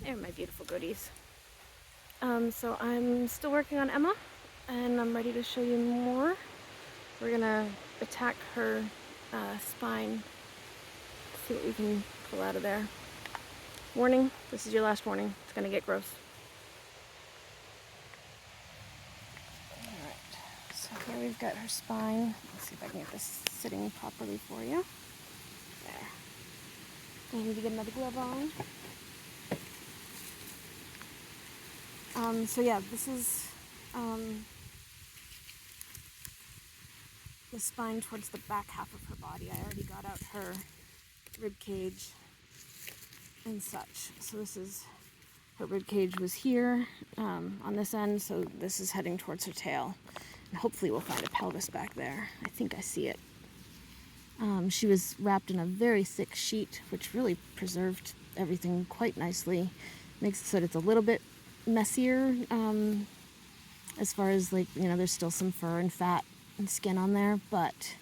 They're my beautiful goodies. So I'm still working on Emma, and I'm ready to show you more. We're gonna attack her spine, see what we can pull out of there. Warning, this is your last warning. It's gonna get gross. Alright, so here we've got her spine. Let's see if I can get this sitting properly for you. There. I need to get another glove on. So yeah, this is the spine towards the back half of her body. I already got out her rib cage and such. So this is, her rib cage was here on this end, so this is heading towards her tail. And hopefully we'll find a pelvis back there. I think I see it. She was wrapped in a very thick sheet, which really preserved everything quite nicely. Makes it so that it's a little bit messier as far as, like, you know, there's still some fur and fat and skin on there, but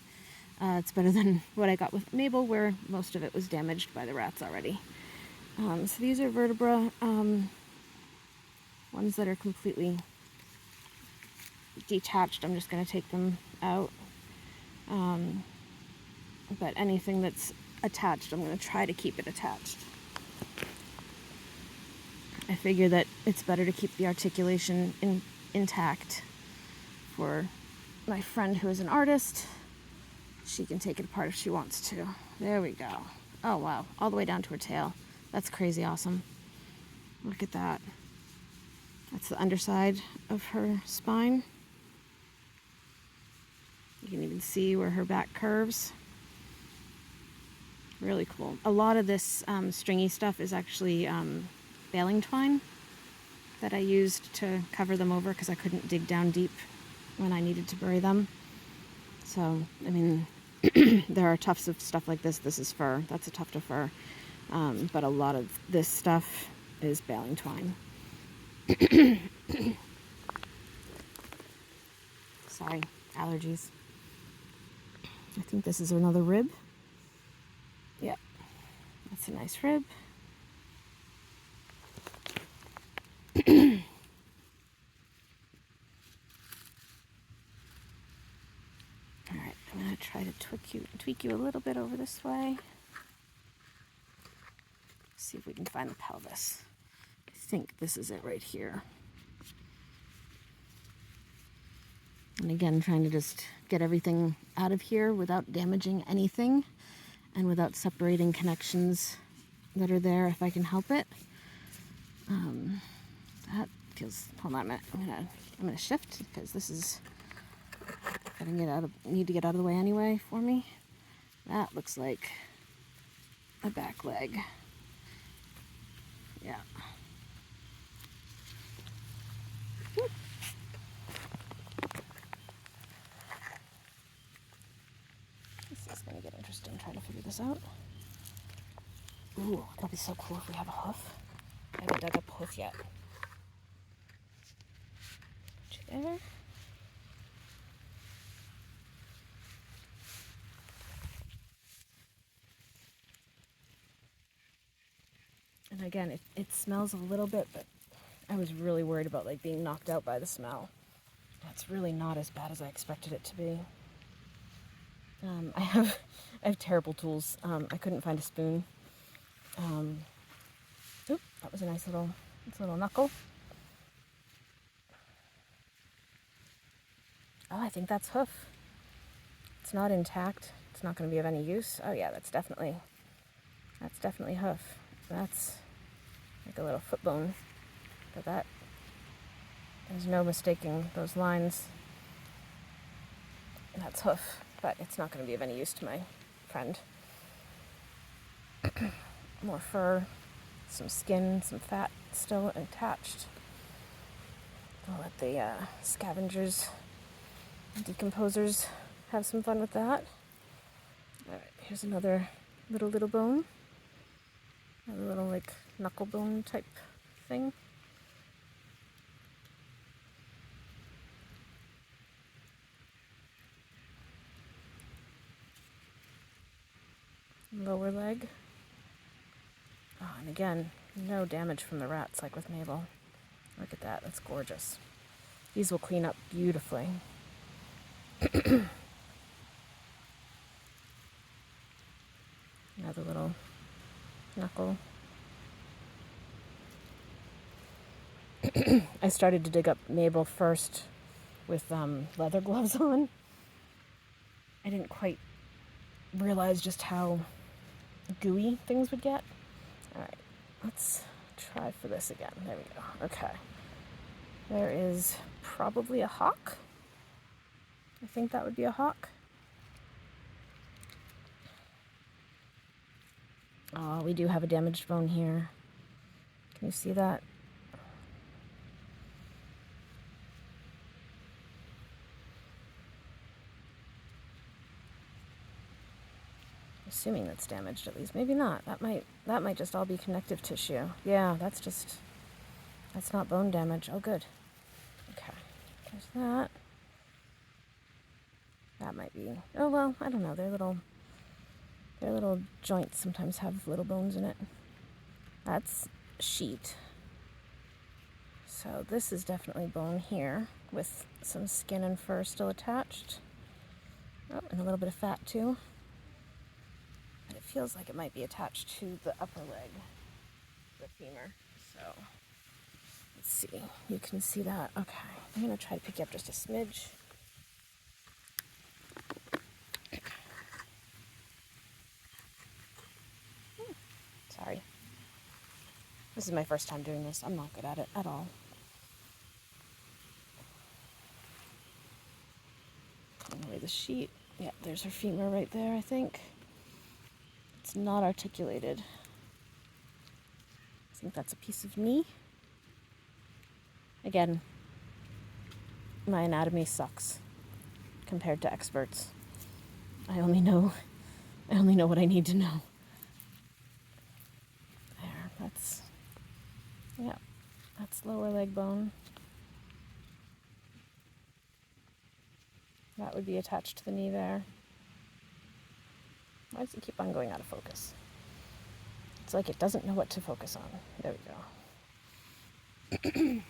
it's better than what I got with Mabel, where most of it was damaged by the rats already. So these are vertebra, ones that are completely detached. I'm just going to take them out. But anything that's attached, I'm going to try to keep it attached. I figure that it's better to keep the articulation intact for my friend who is an artist. She can take it apart if she wants to. There we go. Oh wow, all the way down to her tail. That's crazy awesome. Look at that. That's the underside of her spine. You can even see where her back curves. Really cool. A lot of this stringy stuff is actually baling twine that I used to cover them over because I couldn't dig down deep when I needed to bury them. So, I mean, there are tufts of stuff like this. This is fur. That's a tuft of fur. But a lot of this stuff is baling twine. Sorry, allergies. I think this is another rib. Yep, that's a nice rib. Alright, I'm going to try to tweak you a little bit over this way. See if we can find the pelvis. I think this is it right here. And again, trying to just get everything out of here without damaging anything and without separating connections that are there if I can help it. That feels, hold on a minute, I'm gonna shift because this is need to get out of the way anyway for me. That looks like a back leg. Yeah. This is gonna get interesting trying to figure this out. Ooh, it'll be so cool if we have a hoof. I haven't dug up a hoof yet. Put you there. And again, it smells a little bit, but I was really worried about like being knocked out by the smell. That's really not as bad as I expected it to be. I have terrible tools. I couldn't find a spoon. Oop, that was a nice little knuckle. Oh, I think that's hoof. It's not intact. It's not going to be of any use. Oh yeah, that's definitely hoof. That's like a little foot bone. But that, there's no mistaking those lines. That's hoof, but it's not going to be of any use to my friend. More fur, some skin, some fat still attached. I'll let the scavengers, decomposers have some fun with that. Alright, here's another little bone. A little like knuckle bone type thing. Lower leg. Oh, and again, no damage from the rats like with Mabel. Look at that, that's gorgeous. These will clean up beautifully. Another little knuckle. I started to dig up Mabel first with leather gloves on. I didn't quite realize just how gooey things would get. All right, let's try for this again. There we go. Okay. There is probably a hawk. I think that would be a hawk. Oh, we do have a damaged bone here. Can you see that? Assuming that's damaged at least. Maybe not. That might just all be connective tissue. Yeah, that's not bone damage. Oh, good. Okay. There's that. That might be. Oh well, I don't know. Their little joints sometimes have little bones in it. That's sheet. So this is definitely bone here with some skin and fur still attached. Oh, and a little bit of fat too. And it feels like it might be attached to the upper leg, the femur. So let's see. You can see that. Okay. I'm going to try to pick you up just a smidge. Sorry. This is my first time doing this. I'm not good at it at all. Anyway, the sheet. Yeah, there's her femur right there, I think. It's not articulated. I think that's a piece of knee. Again, my anatomy sucks compared to experts. I only know what I need to know. There, that's lower leg bone. That would be attached to the knee there. Why does it keep on going out of focus? It's like it doesn't know what to focus on. There we go.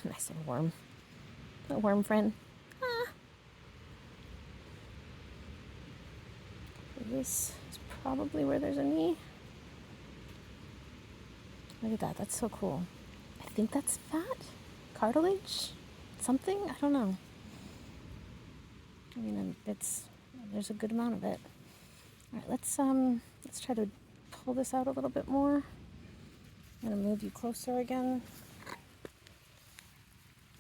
Nice little worm. Little worm friend. Ah. This is probably where there's a knee. Look at that. That's so cool. I think that's fat? Cartilage? Something? I don't know. I mean, there's a good amount of it. All right, let's try to pull this out a little bit more. I'm going to move you closer again.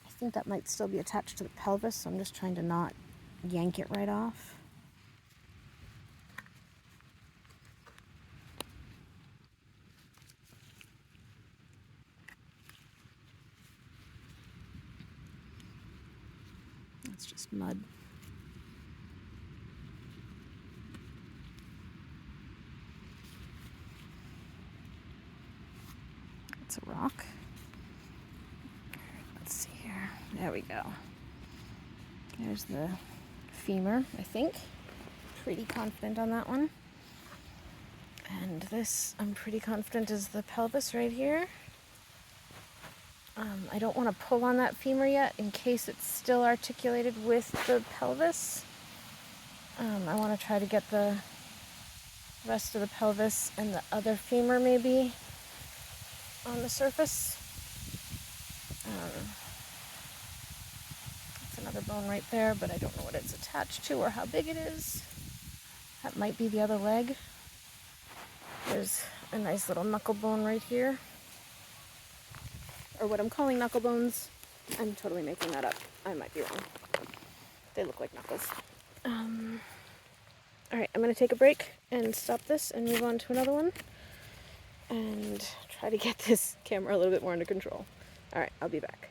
I think that might still be attached to the pelvis, so I'm just trying to not yank it right off. It's just mud. It's a rock. Let's see here. There we go. There's the femur, I think. Pretty confident on that one. And this, I'm pretty confident, is the pelvis right here. I don't want to pull on that femur yet in case it's still articulated with the pelvis. I want to try to get the rest of the pelvis and the other femur maybe on the surface. That's another bone right there, but I don't know what it's attached to or how big it is. That might be the other leg. There's a nice little knuckle bone right here. Or what I'm calling knuckle bones. I'm totally making that up. I might be wrong. They look like knuckles. Alright, I'm going to take a break and stop this and move on to another one. And try to get this camera a little bit more under control. Alright, I'll be back.